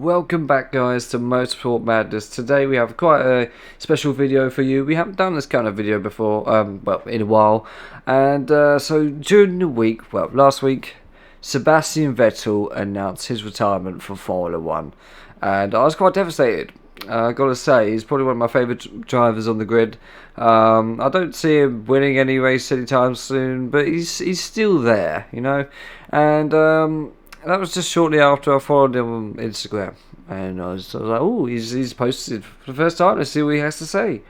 Welcome back, guys, to Motorsport Madness. Today we have quite a special video for you. We haven't done this kind of video before, well, in a while. And so during the week, well, last week, Sebastian Vettel announced his retirement from Formula 1. And I was quite devastated. I gotta say, he's probably one of my favourite drivers on the grid. I don't see him winning any race anytime soon, but he's still there, you know. And that was just shortly after I followed him on Instagram, and I was like, oh, he's posted for the first time. Let's see what he has to say.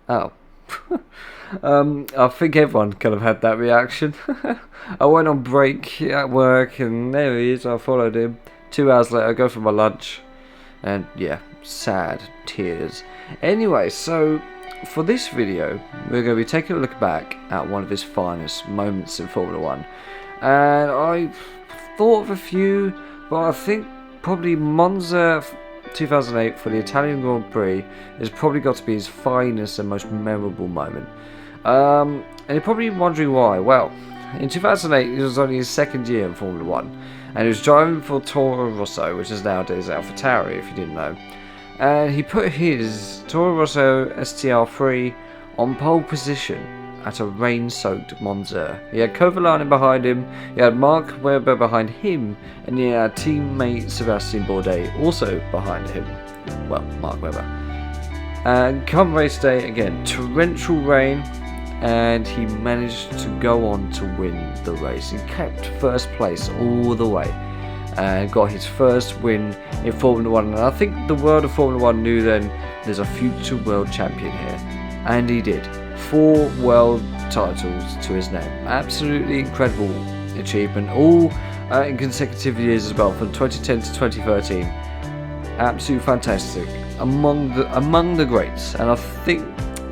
Oh. I think everyone kind of had that reaction. I went on break at work, and there he is. I followed him. 2 hours later, I go for my lunch, and yeah, sad tears. Anyway, so for this video, we're going to be taking a look back at one of his finest moments in Formula 1. And I thought of a few, but I think probably Monza 2008 for the Italian Grand Prix has probably got to be his finest and most memorable moment. And you're probably wondering why. Well, in 2008 it was only his second year in Formula 1, and he was driving for Toro Rosso, which is nowadays AlphaTauri, if you didn't know. And he put his Toro Rosso STR3 on pole position at a rain-soaked Monza. He had Kovalainen behind him, he had Mark Webber behind him, and he had teammate Sebastian Bourdais also behind him. Well, Mark Webber. And come race day, again, torrential rain, and he managed to go on to win the race. He kept first place all the way and got his first win in Formula 1. And I think the world of Formula 1 knew then there's a future world champion here. And he did. 4 world titles to his name. Absolutely incredible achievement. All in consecutive years as well, from 2010 to 2013. Absolutely fantastic. Among the greats. And I think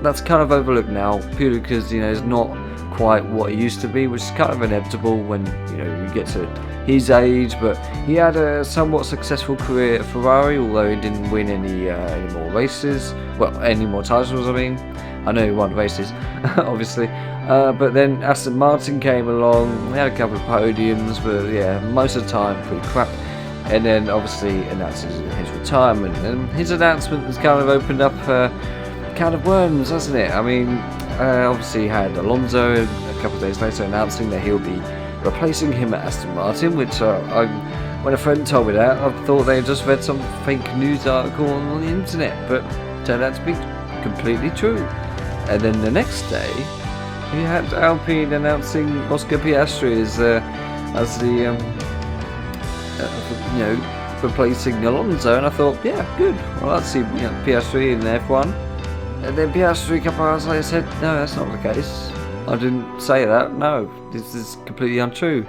that's kind of overlooked now, purely because, you know, it's not quite what it used to be, which is kind of inevitable when, you know, you get to his age. But he had a somewhat successful career at Ferrari, although he didn't win any more races. Well, any more titles, I mean. I know he won races, obviously. But then Aston Martin came along. They had a couple of podiums, but yeah, most of the time pretty crap. And then obviously announced his retirement. And his announcement has kind of opened up a can of worms, hasn't it? I mean, obviously he had Alonso a couple of days later announcing that he'll be replacing him at Aston Martin, which when a friend told me that, I thought they had just read some fake news article on the internet, but turned out to be completely true. And then the next day, he had Alpine announcing Oscar Piastri as the replacing Alonso, and I thought, yeah, good. Well, I'd see Piastri in F1. And then Piastri a couple of hours later said, no, that's not the case. I didn't say that. No, this is completely untrue.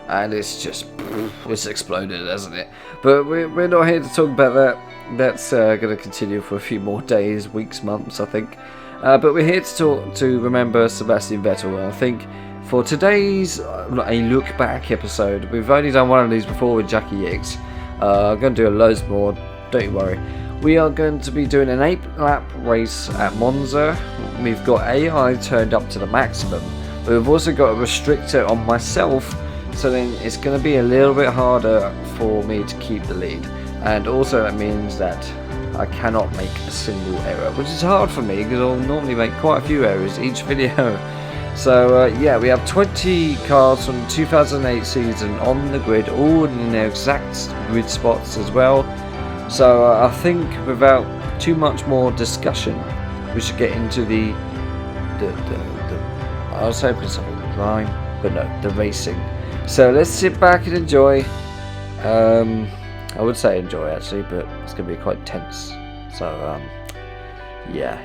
And it's just, it's exploded, hasn't it? But we're not here to talk about that. That's going to continue for a few more days, weeks, months, I think. But we're here to remember Sebastian Vettel. And I think for today's a look back episode, we've only done one of these before with Jackie Hicks. I'm going to do loads more, don't you worry. We are going to be doing an 8-lap race at Monza. We've got AI turned up to the maximum, but we've also got a restrictor on myself, so then it's going to be a little bit harder for me to keep the lead. And also that means that I cannot make a single error, which is hard for me because I'll normally make quite a few errors each video. So yeah, we have 20 cars from the 2008 season on the grid, all in their exact grid spots as well. So I think without too much more discussion, we should get into the I was hoping something would rhyme, but no, the racing. So let's sit back and enjoy. I would say enjoy actually, but it's going to be quite tense. So yeah.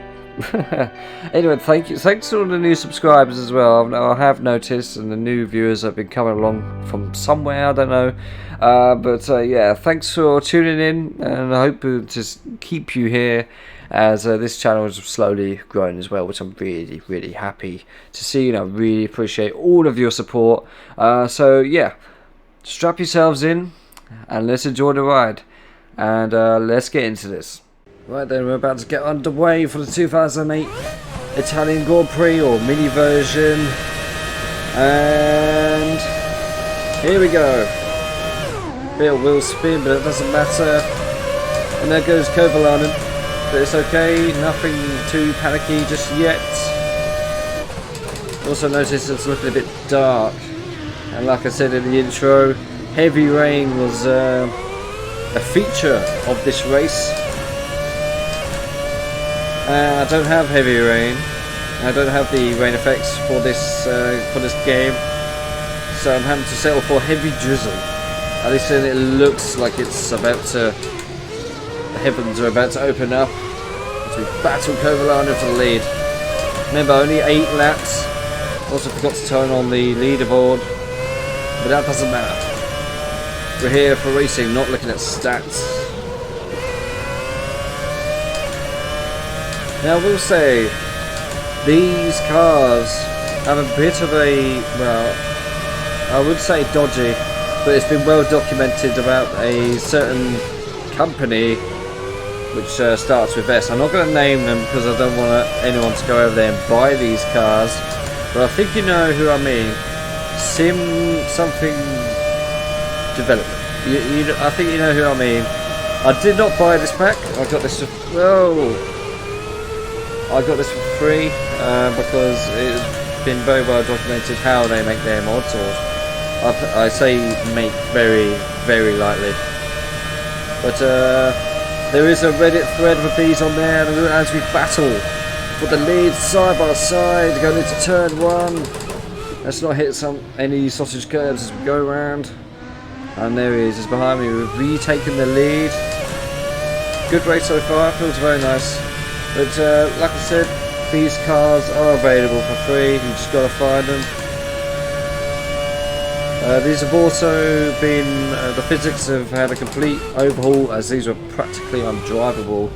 Anyway, thanks to all the new subscribers as well. I have noticed, and the new viewers have been coming along from somewhere, I don't know. But yeah, thanks for tuning in, and I hope to just keep you here as this channel is slowly growing as well, which I'm really, really happy to see, and I really appreciate all of your support. So yeah, strap yourselves in and let's enjoy the ride, and let's get into this. Right then, we're about to get underway for the 2008 Italian Grand Prix, or mini version, and here we go. Bit of wheel spin, but it doesn't matter. And there goes Kovalainen. But it's okay, nothing too panicky just yet. Also notice it's looking a bit dark. And like I said in the intro, heavy rain was a feature of this race. I don't have heavy rain. I don't have the rain effects for this game, so I'm having to settle for heavy drizzle. At least then it looks like it's about to. The heavens are about to open up as we battle Kovalainen for the lead. Remember, only 8 laps. Also forgot to turn on the leaderboard, but that doesn't matter. We're here for racing, not looking at stats. Now, I will say, these cars have a bit of a, well, I would say dodgy, but it's been well documented about a certain company which starts with S. I'm not going to name them because I don't want anyone to go over there and buy these cars, but I think you know who I mean. Sim something development. I think you know who I mean. I did not buy this pack. I got this. I got this for free because it's been very well documented how they make their mods, or I say make very, very lightly. But there is a Reddit thread with these on there as we battle for the lead side by side, going into turn 1. Let's not hit any sausage curbs as we go around. And there he is, he's behind me, we've retaken the lead. Good race so far, feels very nice. But like I said, these cars are available for free, you just got to find them. These have also been, the physics have had a complete overhaul as these were practically undrivable.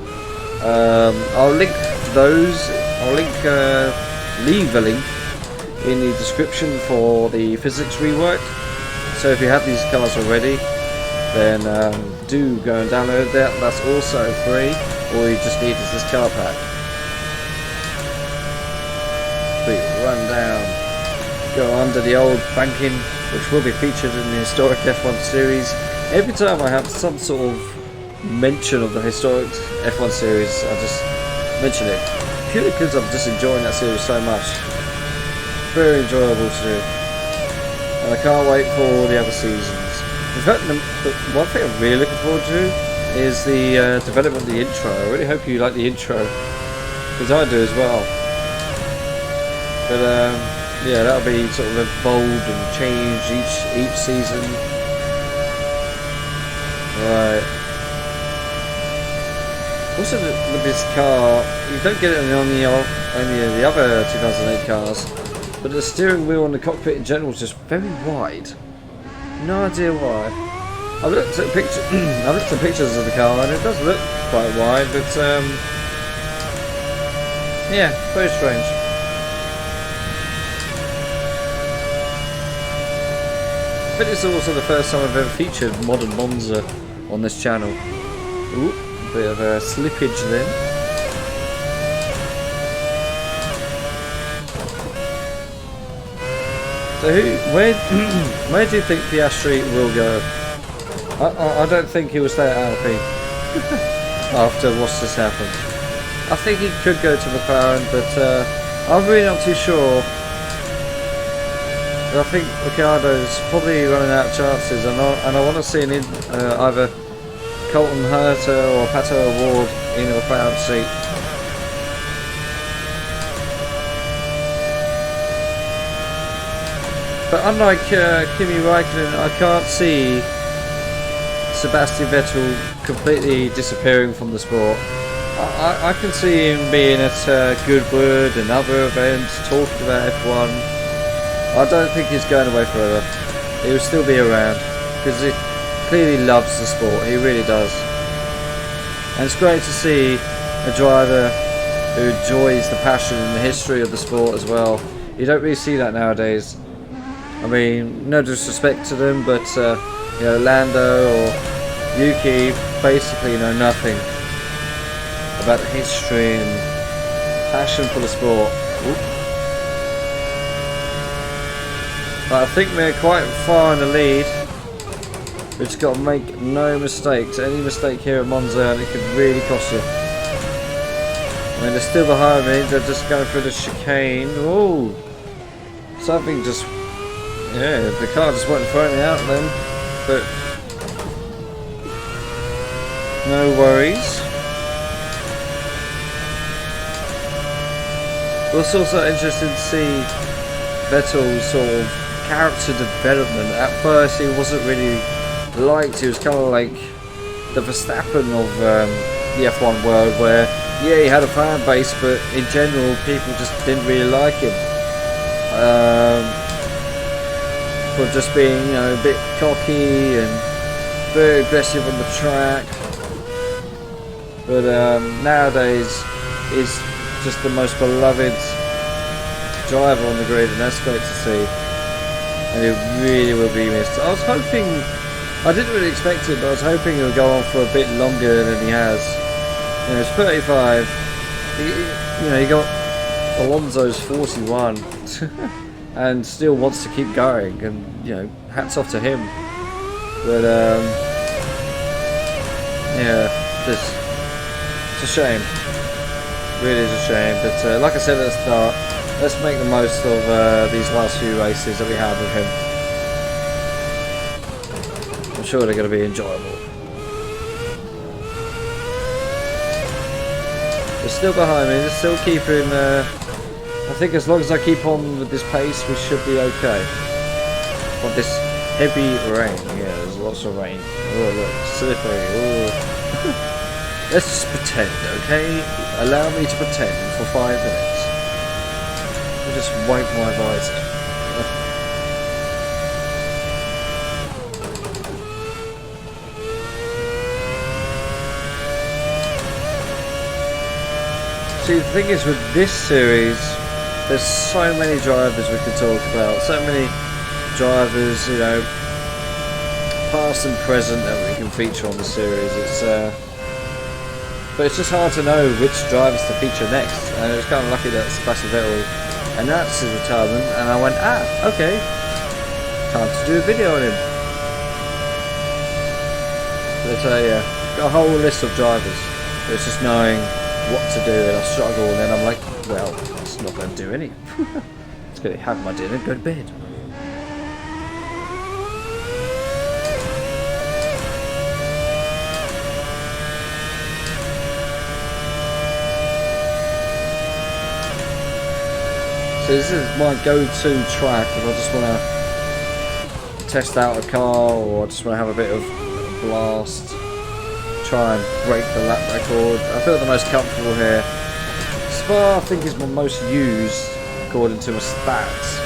I'll link those, leave a link in the description for the physics rework. So if you have these cars already, then do go and download that, that's also free. All you just need is this car pack. We run down, go under the old banking, which will be featured in the historic F1 series. Every time I have some sort of mention of the historic F1 series, I just mention it. Purely because I'm just enjoying that series so much. Very enjoyable to do. And I can't wait for the other seasons. In fact, the one thing I'm really looking forward to is the development of the intro. I really hope you like the intro, because I do as well. But yeah, that'll be sort of evolved and changed each season. Right. Also, with this car, you don't get it on any of the other 2008 cars, but the steering wheel and the cockpit in general is just very wide. No idea why. I've looked at pictures. I've looked at pictures of the car, and it does look quite wide, but yeah, very strange. I think it's also the first time I've ever featured modern Monza on this channel. Ooh, a bit of a slippage then. So where do you think Piastri will go? I don't think he will stay at Alpine after what's just happened. I think he could go to McLaren, but I'm really not too sure. I think Ricciardo's probably running out of chances, and I want to see either Colton Herta or Pato O'Ward in a McLaren seat. But unlike Kimi Raikkonen, I can't see Sebastian Vettel completely disappearing from the sport. I can see him being at Goodwood and other events, talking about F1. I don't think he's going away forever. He will still be around because he clearly loves the sport. He really does. And it's great to see a driver who enjoys the passion and the history of the sport as well. You don't really see that nowadays. I mean, no disrespect to them, but you know, Lando or Yuki basically know nothing about the history and passion for the sport. Oop. But I think we're quite far in the lead. We just got to make no mistakes. Any mistake here at Monza and it could really cost you. I mean, they're still behind me. They're just going through the chicane. Oh, something just... Yeah, the car just went and thrown me out then. But... no worries. It was also interesting to see Vettel's sort of character development. At first he wasn't really liked. He was kind of like the Verstappen of the F1 world, where yeah, he had a fan base, but in general people just didn't really like him. For just being, you know, a bit cocky and very aggressive on the track. But nowadays he's just the most beloved driver on the grid, and that's great to see. And it really will be missed. I was hoping, I didn't really expect it, but I was hoping it would go on for a bit longer than he has. You know, it's 35. You know, he got Alonso's 41. And still wants to keep going, and you know, hats off to him. But yeah, it's a shame. Really is a shame. But like I said at the start, let's make the most of these last few races that we have with him. I'm sure they're going to be enjoyable. They're still behind me. They're still keeping. I think as long as I keep on with this pace, we should be okay. But this heavy rain, yeah, there's lots of rain. Oh look, slippery. Oh. Let's just pretend, okay? Allow me to pretend for 5 minutes. I'll just wipe my visor. See, the thing is with this series, there's so many drivers we could talk about, so many drivers, you know, past and present that we can feature on the series. But it's just hard to know which drivers to feature next. And it was kind of lucky that Sebastian Vettel announced his retirement, and I went, okay, time to do a video on him. But yeah, got a whole list of drivers. It's just knowing what to do, and I struggle, and then I'm like, well, it's not going to do any. It's going to have my dinner and go to bed. So this is my go-to track if I just want to test out a car, or I just want to have a bit of a blast, try and break the lap record. I feel the most comfortable here. Spa, I think, is my most used according to my stats,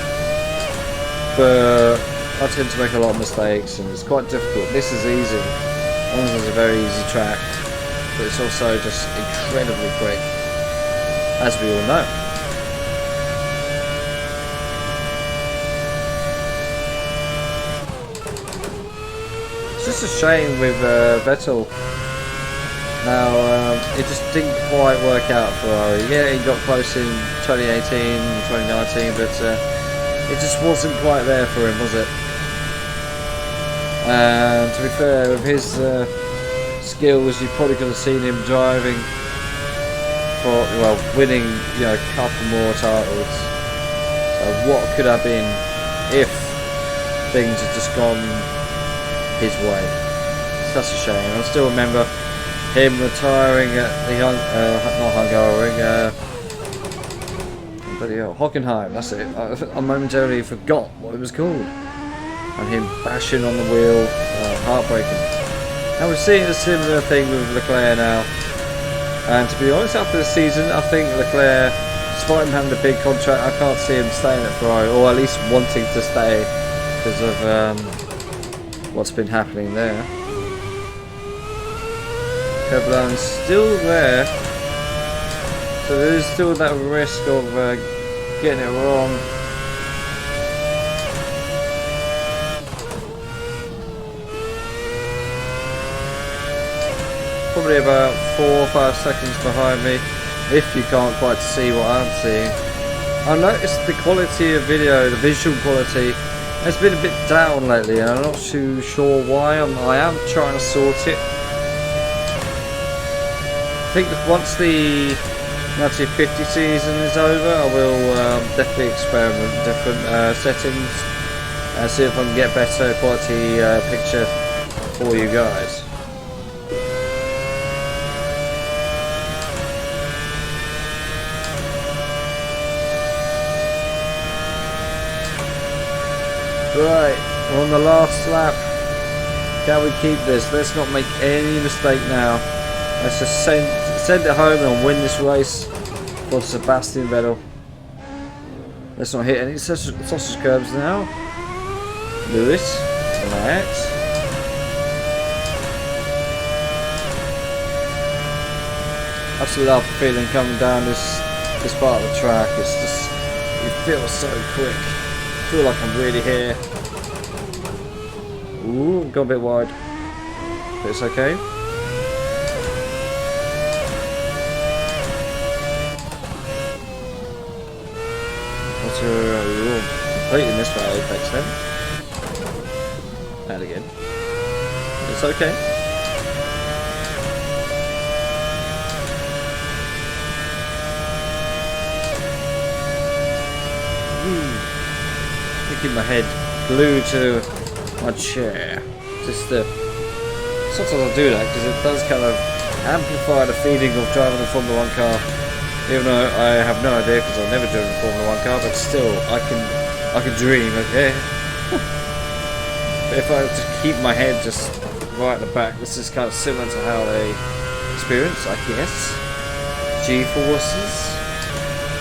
but I tend to make a lot of mistakes and it's quite difficult. This is easy. Monza is a very easy track, but it's also just incredibly quick, as we all know. It's just a shame with Vettel. Now, it just didn't quite work out for Ferrari. Yeah, he got close in 2018, 2019, but it just wasn't quite there for him, was it? And to be fair, with his skills, you probably could have seen him driving for, well, winning, you know, a couple more titles. So what could have been if things had just gone his way? Such a shame. I still remember him retiring at the Hockenheim, that's it. I momentarily forgot what it was called. And him bashing on the wheel, heartbreaking. And we're seeing a similar thing with Leclerc now. And to be honest, after the season, I think Leclerc, despite him having a big contract, I can't see him staying at Ferrari, or at least wanting to stay because of what's been happening there. Kevlin's still there, so there is still that risk of getting it wrong. Probably about 4 or 5 seconds behind me, if you can't quite see what I'm seeing. I noticed the quality of video, the visual quality, It's been a bit down lately, and I'm not too sure why. I am trying to sort it. I think that once the 1950 season is over, I will definitely experiment with different settings and see if I can get better quality picture for you guys. Right, we're on the last lap. Can we keep this? Let's not make any mistake now. Let's just send it home and win this race for Sebastian Vettel. Let's not hit any sausage curbs now. Lewis, Matt. I just love the feeling coming down this part of the track. It's just, it feels so quick. I feel like I'm really here. Ooh, got a bit wide. But it's okay. Completely missed my apex then. And again. It's okay. Keep my head glued to my chair. Just sometimes I do that because it does kind of amplify the feeling of driving a Formula 1 car. Even though I have no idea because I've never driven a Formula 1 car, but still I can dream, okay? But if I just keep my head just right at the back, this is kind of similar to how they experience, I guess. G-forces.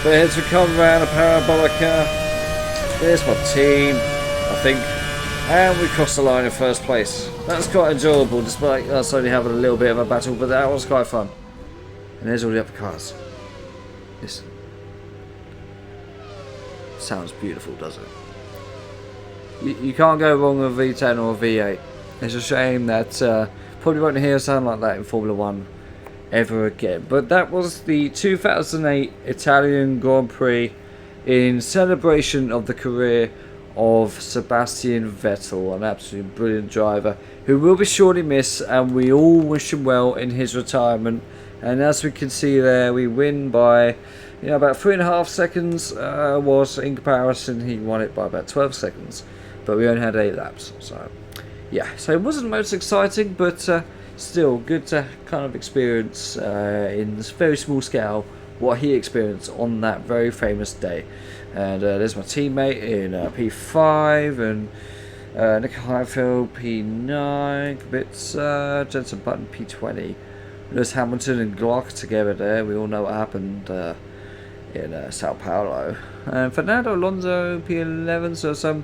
But as we come around a parabolica, there's my team, I think, and we crossed the line in first place. That's quite enjoyable, despite us only having a little bit of a battle, but that was quite fun. And there's all the other cars. Listen. Sounds beautiful, doesn't it? You can't go wrong with a V10 or a V8. It's a shame that probably won't hear a sound like that in Formula 1 ever again. But that was the 2008 Italian Grand Prix in celebration of the career of Sebastian Vettel, an absolutely brilliant driver who will be sorely missed, and we all wish him well in his retirement. And as we can see there, we win by about 3.5 seconds, was in comparison he won it by about 12 seconds, but we only had 8 laps. So yeah, so it wasn't the most exciting, but still good to kind of experience in this very small scale what he experienced on that very famous day. And there's my teammate in P5, and Nick Heidfeld P9, Bits, Jensen Button P20. Lewis Hamilton and Glock together there. We all know what happened in Sao Paulo. And Fernando Alonso P11. So some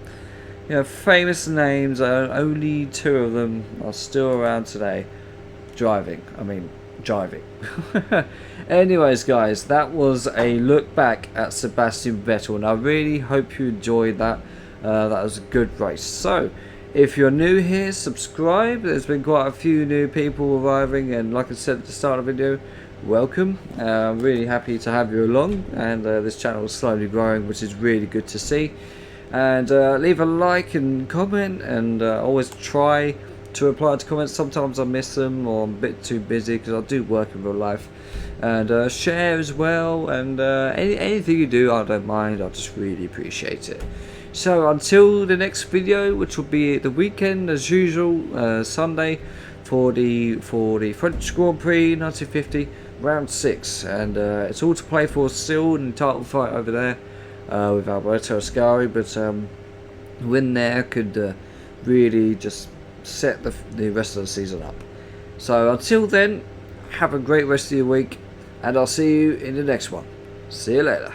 famous names. Only 2 of them are still around today. Driving. Anyways, guys, that was a look back at Sebastian Vettel, and I really hope you enjoyed that. That was a good race. So if you're new here, subscribe. There's been quite a few new people arriving, and like I said at the start of the video, welcome. I'm really happy to have you along, and this channel is slowly growing, which is really good to see. And leave a like and comment, and always try to reply to comments. Sometimes I miss them, or I'm a bit too busy because I do work in real life. And share as well, and anything you do, I don't mind. I just really appreciate it. So until the next video, which will be the weekend as usual, Sunday, for the French Grand Prix 1950 round 6, and it's all to play for still in the title fight over there with Alberto Ascari, but win there could really just set the rest of the season up. So until then, have a great rest of your week, and I'll see you in the next one. See you later.